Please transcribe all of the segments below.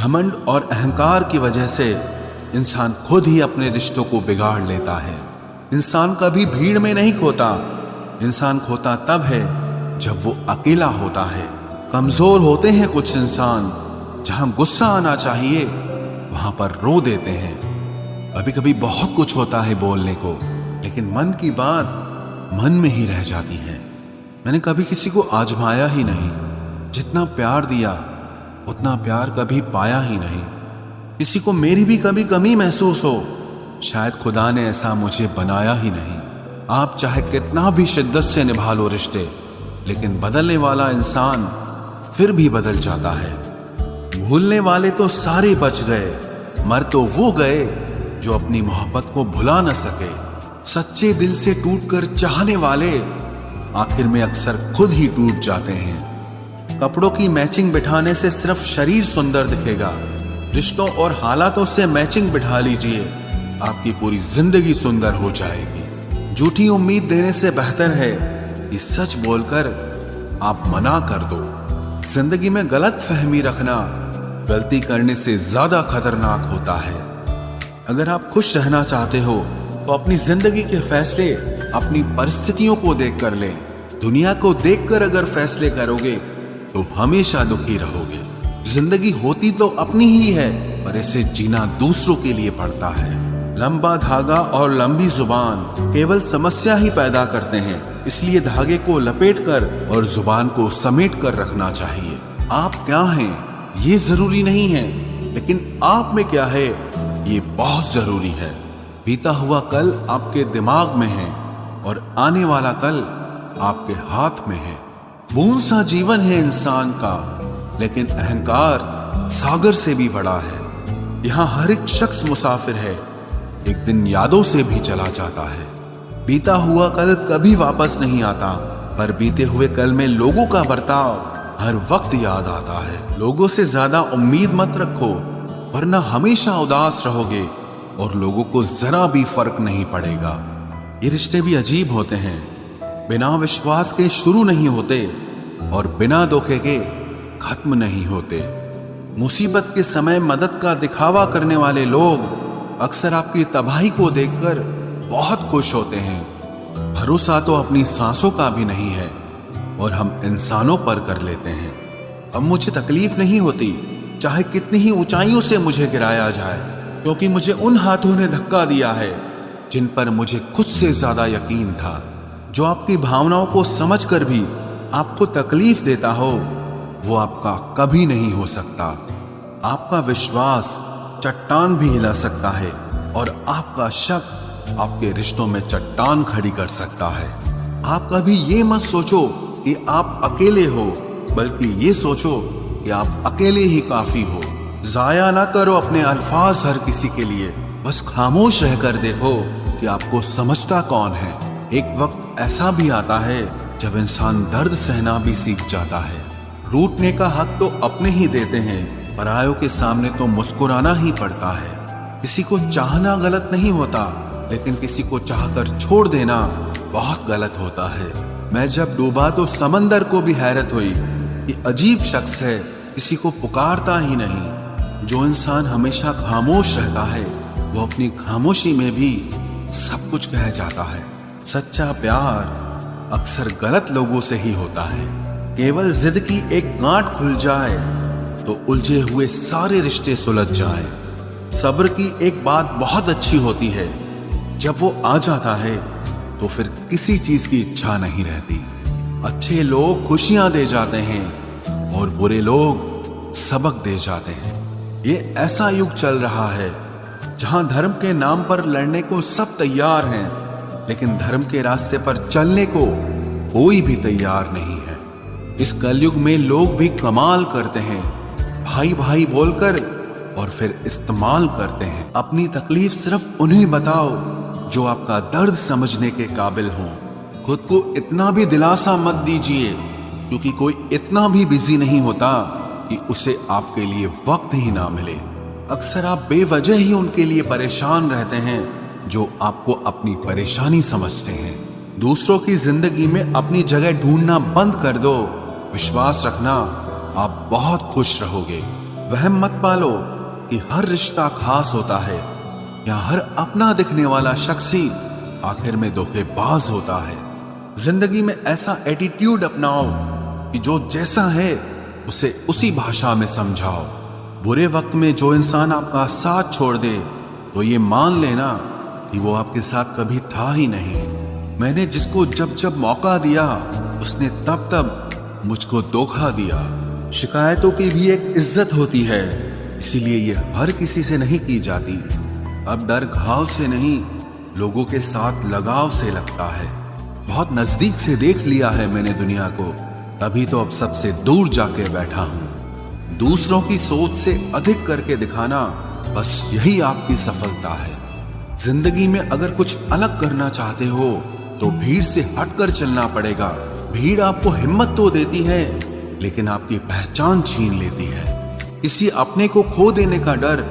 घमंड और अहंकार की वजह से इंसान खुद ही अपने रिश्तों को बिगाड़ लेता है। इंसान कभी भीड़ में नहीं खोता, इंसान खोता तब है जब वो अकेला होता है। कमजोर होते हैं कुछ इंसान, जहां गुस्सा आना चाहिए वहां पर रो देते हैं। कभी कभी बहुत कुछ होता है बोलने को, लेकिन मन की बात मन में ही रह जाती है। मैंने कभी किसी को आजमाया ही नहीं, जितना प्यार दिया उतना प्यार कभी पाया ही नहीं। किसी को मेरी भी कभी कमी महसूस हो, शायद खुदा ने ऐसा मुझे बनाया ही नहीं। आप चाहे कितना भी शिद्दत से निभा लो रिश्ते, लेकिन बदलने वाला इंसान फिर भी बदल जाता है। भूलने वाले तो सारे बच गए, मर तो वो गए जो अपनी मोहब्बत को भुला न सके। सच्चे दिल से टूटकर चाहने वाले आखिर में अक्सर खुद ही टूट जाते हैं। कपड़ों की मैचिंग बिठाने से सिर्फ शरीर सुंदर दिखेगा, रिश्तों और हालातों से मैचिंग बिठा लीजिए, आपकी पूरी जिंदगी सुंदर हो जाएगी। झूठी उम्मीद देने से बेहतर है कि सच बोलकर आप मना कर दो। जिंदगी में गलत फहमी रखना गलती करने से ज्यादा खतरनाक होता है। अगर आप खुश रहना चाहते हो तो अपनी जिंदगी के फैसले अपनी परिस्थितियों को देखकर लें। दुनिया को देखकर अगर फैसले करोगे तो हमेशा दुखी रहोगे। जिंदगी होती तो अपनी ही है, पर इसे जीना दूसरों के लिए पड़ता है। लंबा धागा और लंबी जुबान केवल समस्या ही पैदा करते हैं, इसलिए धागे को लपेटकर और जुबान को समेट कर रखना चाहिए। आप क्या हैं ये जरूरी नहीं है, लेकिन आप में क्या है ये बहुत जरूरी है। बीता हुआ कल आपके दिमाग में है और आने वाला कल आपके हाथ में है। बूंद सा जीवन है इंसान का, लेकिन अहंकार सागर से भी बड़ा है। यहाँ हर एक शख्स मुसाफिर है, एक दिन यादों से भी चला जाता है। बीता हुआ कल कभी वापस नहीं आता, पर बीते हुए कल में लोगों का बर्ताव हर वक्त याद आता है। लोगों से ज्यादा उम्मीद मत रखो, वरना हमेशा उदास रहोगे और लोगों को जरा भी फर्क नहीं पड़ेगा। ये रिश्ते भी अजीब होते हैं, बिना विश्वास के शुरू नहीं होते और बिना धोखे के खत्म नहीं होते। मुसीबत के समय मदद का दिखावा करने वाले लोग अक्सर आपकी तबाही को देखकर बहुत खुश होते हैं। भरोसा तो अपनी सांसों का भी नहीं है और हम इंसानों पर कर लेते हैं। अब मुझे तकलीफ नहीं होती चाहे कितनी ही ऊंचाइयों से मुझे गिराया जाए, क्योंकि मुझे उन हाथों ने धक्का दिया है जिन पर मुझे खुद से ज्यादा यकीन था। जो आपकी भावनाओं को समझकर भी आपको तकलीफ देता हो, वो आपका कभी नहीं हो सकता। आपका विश्वास चट्टान भी हिला सकता है और आपका शक आपके रिश्तों में चट्टान खड़ी कर सकता है। आप कभी ये मत सोचो कि आप अकेले हो, बल्कि ये सोचो कि आप अकेले ही काफी हो। जाया ना करो अपने अल्फाज हर किसी के लिए, बस खामोश रहकर देखो कि आपको समझता कौन है। एक वक्त ऐसा भी आता है जब इंसान दर्द सहना भी सीख जाता है। रूठने का हक तो अपने ही देते हैं, परायों के सामने तो मुस्कुराना ही पड़ता है। किसी को चाहना गलत नहीं होता, लेकिन किसी को चाहकर छोड़ देना बहुत गलत होता है। मैं जब डूबा तो समंदर को भी हैरत हुई, ये अजीब शख्स है, किसी को पुकारता ही नहीं। जो इंसान हमेशा खामोश रहता है, वो अपनी खामोशी में भी सब कुछ कह जाता है। सच्चा प्यार अक्सर गलत लोगों से ही होता है। केवल जिद की एक गांठ खुल जाए तो उलझे हुए सारे रिश्ते सुलझ जाएं। सब्र की एक बात बहुत अच्छी होती है, जब वो आ जाता है तो फिर किसी चीज की इच्छा नहीं रहती। अच्छे लोग खुशियां दे जाते हैं और बुरे लोग सबक दे जाते हैं। ये ऐसा युग चल रहा है जहां धर्म के नाम पर लड़ने को सब तैयार हैं, लेकिन धर्म के रास्ते पर चलने को कोई भी तैयार नहीं है। इस कलयुग में लोग भी कमाल करते हैं, भाई भाई बोलकर और फिर इस्तेमाल करते हैं। अपनी तकलीफ सिर्फ उन्हें बताओ जो आपका दर्द समझने के काबिल हों। खुद को इतना भी दिलासा मत दीजिए, क्योंकि कोई इतना भी बिजी नहीं होता कि उसे आपके लिए वक्त ही ना मिले। अक्सर आप बेवजह ही उनके लिए परेशान रहते हैं जो आपको अपनी परेशानी समझते हैं। दूसरों की जिंदगी में अपनी जगह ढूंढना बंद कर दो। विश्वास रखना, आप बहुत खुश रहोगे। वहम मत पालो कि हर रिश्ता खास होता है या हर अपना दिखने वाला शख्स ही आखिर में धोखेबाज होता है। जिंदगी में ऐसा एटीट्यूड अपनाओ कि जो जैसा है उसे उसी भाषा में समझाओ। बुरे वक्त में जो इंसान आपका साथ छोड़ दे तो ये मान लेना कि वो आपके साथ कभी था ही नहीं। मैंने जिसको जब जब मौका दिया उसने तब तब मुझको धोखा दिया। शिकायतों की भी एक इज्जत होती है, इसीलिए ये हर किसी से नहीं की जाती। अब डर घाव से नहीं, लोगों के साथ लगाव से लगता है। बहुत नजदीक से देख लिया है मैंने दुनिया को, तभी तो अब सबसे दूर जाके बैठा हूं। दूसरों की सोच से अधिक करके दिखाना, बस यही आपकी सफलता है। जिंदगी में अगर कुछ अलग करना चाहते हो तो भीड़ से हटकर चलना पड़ेगा। भीड़ आपको हिम्मत तो देती है, लेकिन आपकी पहचान छीन लेती है। किसी अपने को खो देने का डर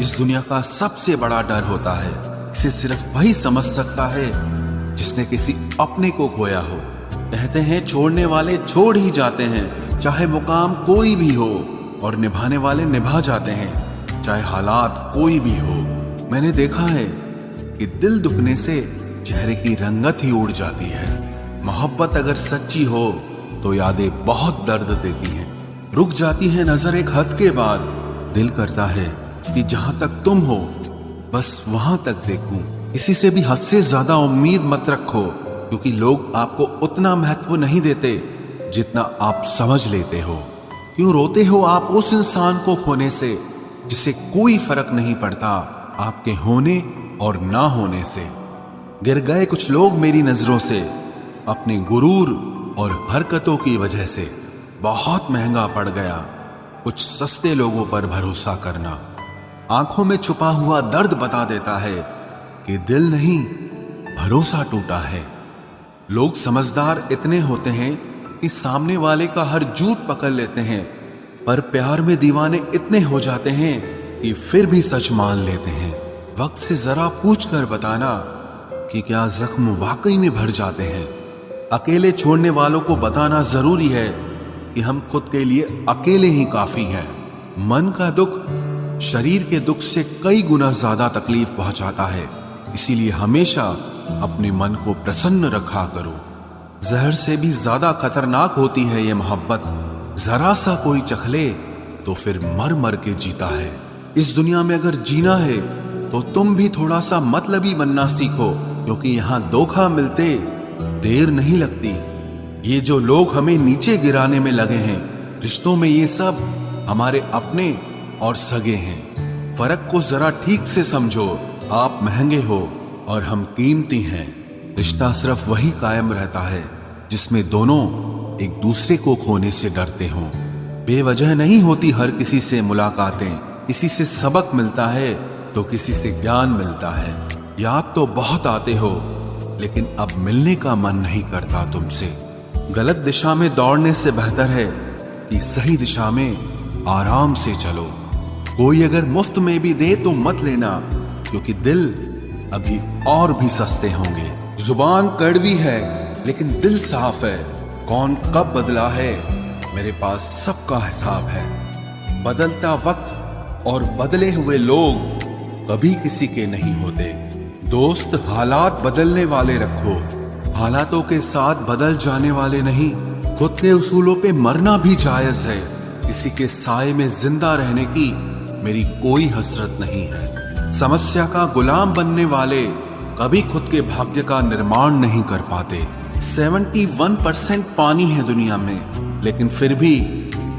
इस दुनिया का सबसे बड़ा डर होता है। इसे सिर्फ वही समझ सकता है जिसने किसी अपने को खोया हो। कहते हैं छोड़ने वाले छोड़ ही जाते हैं, चाहे मुकाम कोई भी हो, और निभाने वाले निभा जाते हैं, चाहे हालात कोई भी हो। मैंने देखा है कि दिल दुखने से चेहरे की रंगत ही उड़ जाती है। मोहब्बत अगर सच्ची हो तो यादें बहुत दर्द देती हैं। रुक जाती है नजर एक हद के बाद। दिल करता है कि जहां तक तुम हो बस वहां तक देखूं। किसी से भी हद से ज्यादा उम्मीद मत रखो, क्योंकि लोग आपको उतना महत्व नहीं देते जितना आप समझ लेते हो। क्यों रोते हो आप उस इंसान को खोने से जिसे कोई फर्क नहीं पड़ता आपके होने और ना होने से। गिर गए कुछ लोग मेरी नजरों से अपने गुरूर और हरकतों की वजह से। बहुत महंगा पड़ गया कुछ सस्ते लोगों पर भरोसा करना। आंखों में छुपा हुआ दर्द बता देता है कि दिल नहीं, भरोसा टूटा है। लोग समझदार इतने होते हैं कि सामने वाले का हर झूठ पकड़ लेते हैं, पर प्यार में दीवाने इतने हो जाते हैं कि फिर भी सच मान लेते हैं। वक्त से जरा पूछ कर बताना कि क्या जख्म वाकई में भर जाते हैं। अकेले छोड़ने वालों को बताना जरूरी है कि हम खुद के लिए अकेले ही काफी हैं। मन का दुख शरीर के दुख से कई गुना ज्यादा तकलीफ पहुंचाता है, इसीलिए हमेशा अपने मन को प्रसन्न रखा करो। जहर से भी ज्यादा खतरनाक होती है ये मोहब्बत। जरा सा कोई चखले तो फिर मर मर के जीता है। इस दुनिया में अगर जीना है तो तुम भी थोड़ा सा मतलबी बनना सीखो, क्योंकि यहाँ धोखा मिलते देर नहीं लगती। ये जो लोग हमें नीचे गिराने में लगे हैं, रिश्तों में ये सब हमारे अपने और सगे हैं। फर्क को जरा ठीक से समझो। आप महंगे हो और हम कीमती हैं। रिश्ता सिर्फ वही कायम रहता है जिसमें दोनों एक दूसरे को खोने से डरते हों। बेवजह नहीं होती हर किसी से मुलाकातें। किसी से सबक मिलता है तो किसी से ज्ञान मिलता है। याद तो बहुत आते हो, लेकिन अब मिलने का मन नहीं करता तुमसे। गलत दिशा में दौड़ने से बेहतर है कि सही दिशा में आराम से चलो। कोई अगर मुफ्त में भी दे तो मत लेना, क्योंकि दिल अभी और भी सस्ते होंगे। जुबान कड़वी है लेकिन दिल साफ है। कौन कब बदला है मेरे पास सबका हिसाब है। बदलता वक्त और बदले हुए लोग कभी किसी के नहीं होते। दोस्त हालात बदलने वाले रखो, हालातों के साथ बदल जाने वाले नहीं। खुद के उसूलों पे मरना भी जायज है। किसी के साए में जिंदा रहने की मेरी कोई हसरत नहीं है। समस्या का गुलाम बनने वाले कभी खुद के भाग्य का निर्माण नहीं कर पाते। 71% पानी है दुनिया में, लेकिन फिर भी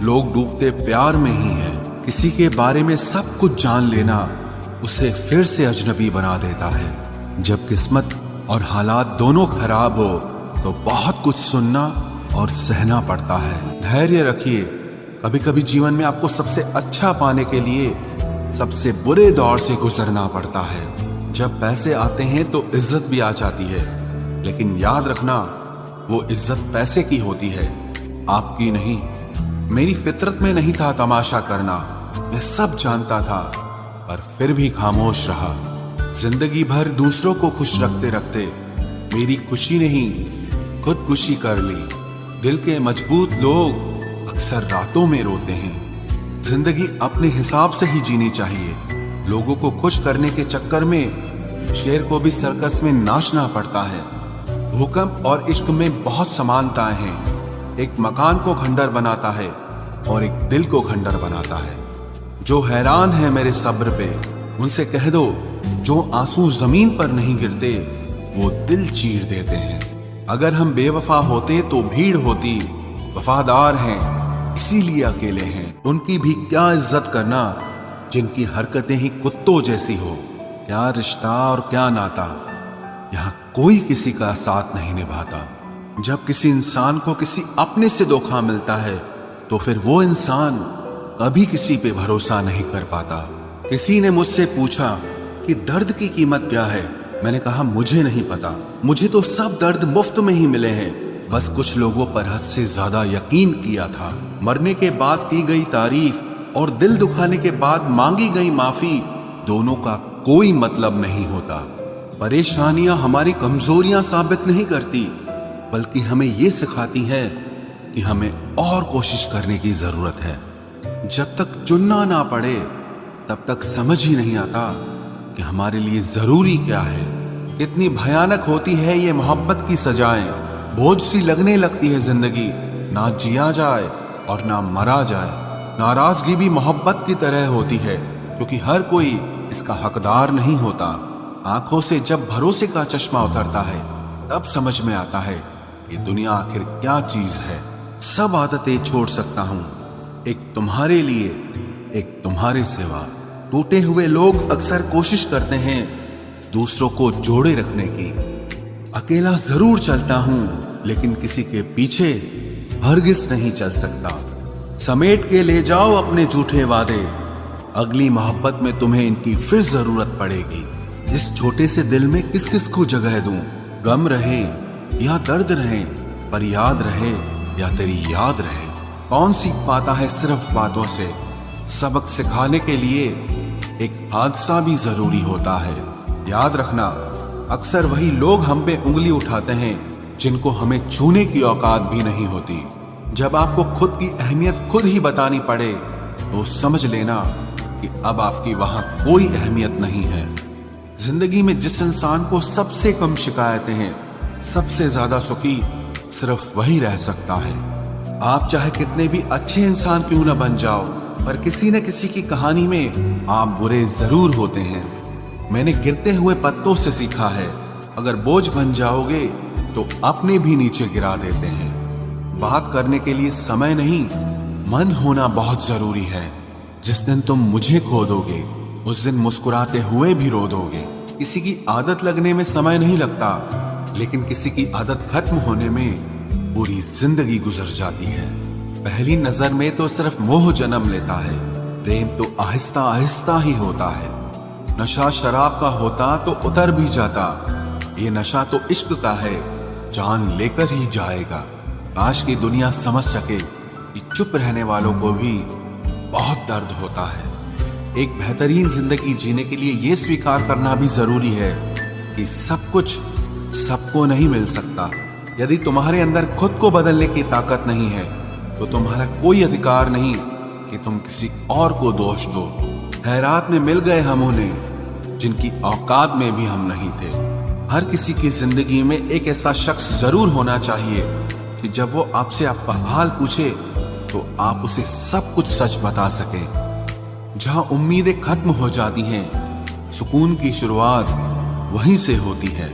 लोग डूबते प्यार में ही हैं। किसी के बारे में सब कुछ जान लेना उसे फिर से अजनबी बना देता है। जब किस्मत और हालात दोनों खराब हो तो बहुत कुछ सुनना और सहना पड़ता है। धैर्य रखिए। कभी कभी जीवन में आपको सबसे अच्छा पाने के लिए सबसे बुरे दौर से गुजरना पड़ता है। जब पैसे आते हैं तो इज्जत भी आ जाती है, लेकिन याद रखना वो इज्जत पैसे की होती है, आपकी नहीं। मेरी फितरत में नहीं था तमाशा करना, मैं सब जानता था, पर फिर भी खामोश रहा। जिंदगी भर दूसरों को खुश रखते रखते मेरी खुशी नहीं खुदकुशी कर ली। दिल के मजबूत लोग अक्सर रातों में रोते हैं। जिंदगी अपने हिसाब से ही जीनी चाहिए। लोगों को खुश करने के चक्कर में शेर को भी सर्कस में नाचना पड़ता है। भूकंप और इश्क में बहुत समानताएं हैं। एक मकान को खंडर बनाता है और एक दिल को खंडर बनाता है। जो हैरान है मेरे सब्र पे, उनसे कह दो जो आंसू जमीन पर नहीं गिरते वो दिल चीर देते हैं। अगर हम बेवफा होते तो भीड़ होती, वफादार हैं इसीलिए अकेले हैं। उनकी भी क्या इज्जत करना जिनकी हरकतें ही कुत्तों जैसी हो। क्या रिश्ता और क्या नाता, यहाँ कोई किसी का साथ नहीं निभाता। जब किसी इंसान को किसी अपने से धोखा मिलता है तो फिर वो इंसान कभी किसी पे भरोसा नहीं कर पाता। किसी ने मुझसे पूछा कि दर्द की कीमत क्या है। मैंने कहा मुझे नहीं पता, मुझे तो सब दर्द मुफ्त में ही मिले हैं। बस कुछ लोगों पर हद से ज्यादा यकीन किया था। मरने के बाद की गई तारीफ और दिल दुखाने के बाद मांगी गई माफी, दोनों का कोई मतलब नहीं होता। परेशानियां हमारी कमजोरियां साबित नहीं करती, बल्कि हमें ये सिखाती है कि हमें और कोशिश करने की जरूरत है। जब तक चुनना ना पड़े तब तक समझ ही नहीं आता कि हमारे लिए जरूरी क्या है। कितनी भयानक होती है ये मोहब्बत की सजाएं। बोझ सी लगने लगती है जिंदगी, ना जिया जाए और ना मरा जाए। नाराजगी भी मोहब्बत की तरह होती है, क्योंकि हर कोई इसका हकदार नहीं होता। आंखों से जब भरोसे का चश्मा उतरता है तब समझ में आता है कि दुनिया आखिर क्या चीज है। सब आदतें छोड़ सकता हूं, एक तुम्हारे लिए, एक तुम्हारे सिवा। टूटे हुए लोग अक्सर कोशिश करते हैं दूसरों को जोड़े रखने की। अकेला जरूर चलता हूं, लेकिन किसी के पीछे हरगिज नहीं चल सकता। समेट के ले जाओ अपने झूठे वादे, अगली मोहब्बत में तुम्हें इनकी फिर जरूरत पड़ेगी। इस छोटे से दिल में किस किस को जगह दूं? गम रहे या दर्द रहे, पर याद रहे या तेरी याद रहे। कौन सीख पाता है सिर्फ बातों से? सबक सिखाने के लिए एक हादसा भी जरूरी होता है। याद रखना, अक्सर वही लोग हम पे उंगली उठाते हैं जिनको हमें छूने की औकात भी नहीं होती। जब आपको खुद की अहमियत खुद ही बतानी पड़े तो समझ लेना कि अब आपकी वहां कोई अहमियत नहीं है। जिंदगी में जिस इंसान को सबसे कम शिकायतें हैं, सबसे ज्यादा सुखी सिर्फ वही रह सकता है। आप चाहे कितने भी अच्छे इंसान क्यों न बन जाओ, पर किसी न किसी की कहानी में आप बुरे जरूर होते हैं। मैंने गिरते हुए पत्तों से सीखा है, अगर बोझ बन जाओगे तो अपने भी नीचे गिरा देते हैं। बात करने के लिए समय नहीं, मन होना बहुत जरूरी है। जिस दिन तुम मुझे खो दोगे उस दिन मुस्कुराते हुए भी रो दोगे। किसी की आदत लगने में समय नहीं लगता, लेकिन किसी की आदत खत्म होने में पूरी जिंदगी गुजर जाती है। पहली नजर में तो सिर्फ मोह जन्म लेता है, प्रेम तो आहिस्ता आहिस्ता ही होता है। नशा शराब का होता तो उतर भी जाता, ये नशा तो इश्क का है, जान लेकर ही जाएगा। काश की दुनिया समझ सके कि चुप रहने वालों को भी बहुत दर्द होता है। एक बेहतरीन जिंदगी जीने के लिए ये स्वीकार करना भी जरूरी है कि सब कुछ सबको नहीं मिल सकता। यदि तुम्हारे अंदर खुद को बदलने की ताकत नहीं है तो तुम्हारा कोई अधिकार नहीं कि तुम किसी और को दोष दो। हैरात में मिल गए हम उन्हें जिनकी औकात में भी हम नहीं थे। हर किसी की जिंदगी में एक ऐसा शख्स जरूर होना चाहिए कि जब वो आपसे आपका हाल पूछे तो आप उसे सब कुछ सच बता सके। जहां उम्मीदें खत्म हो जाती हैं, सुकून की शुरुआत वहीं से होती है।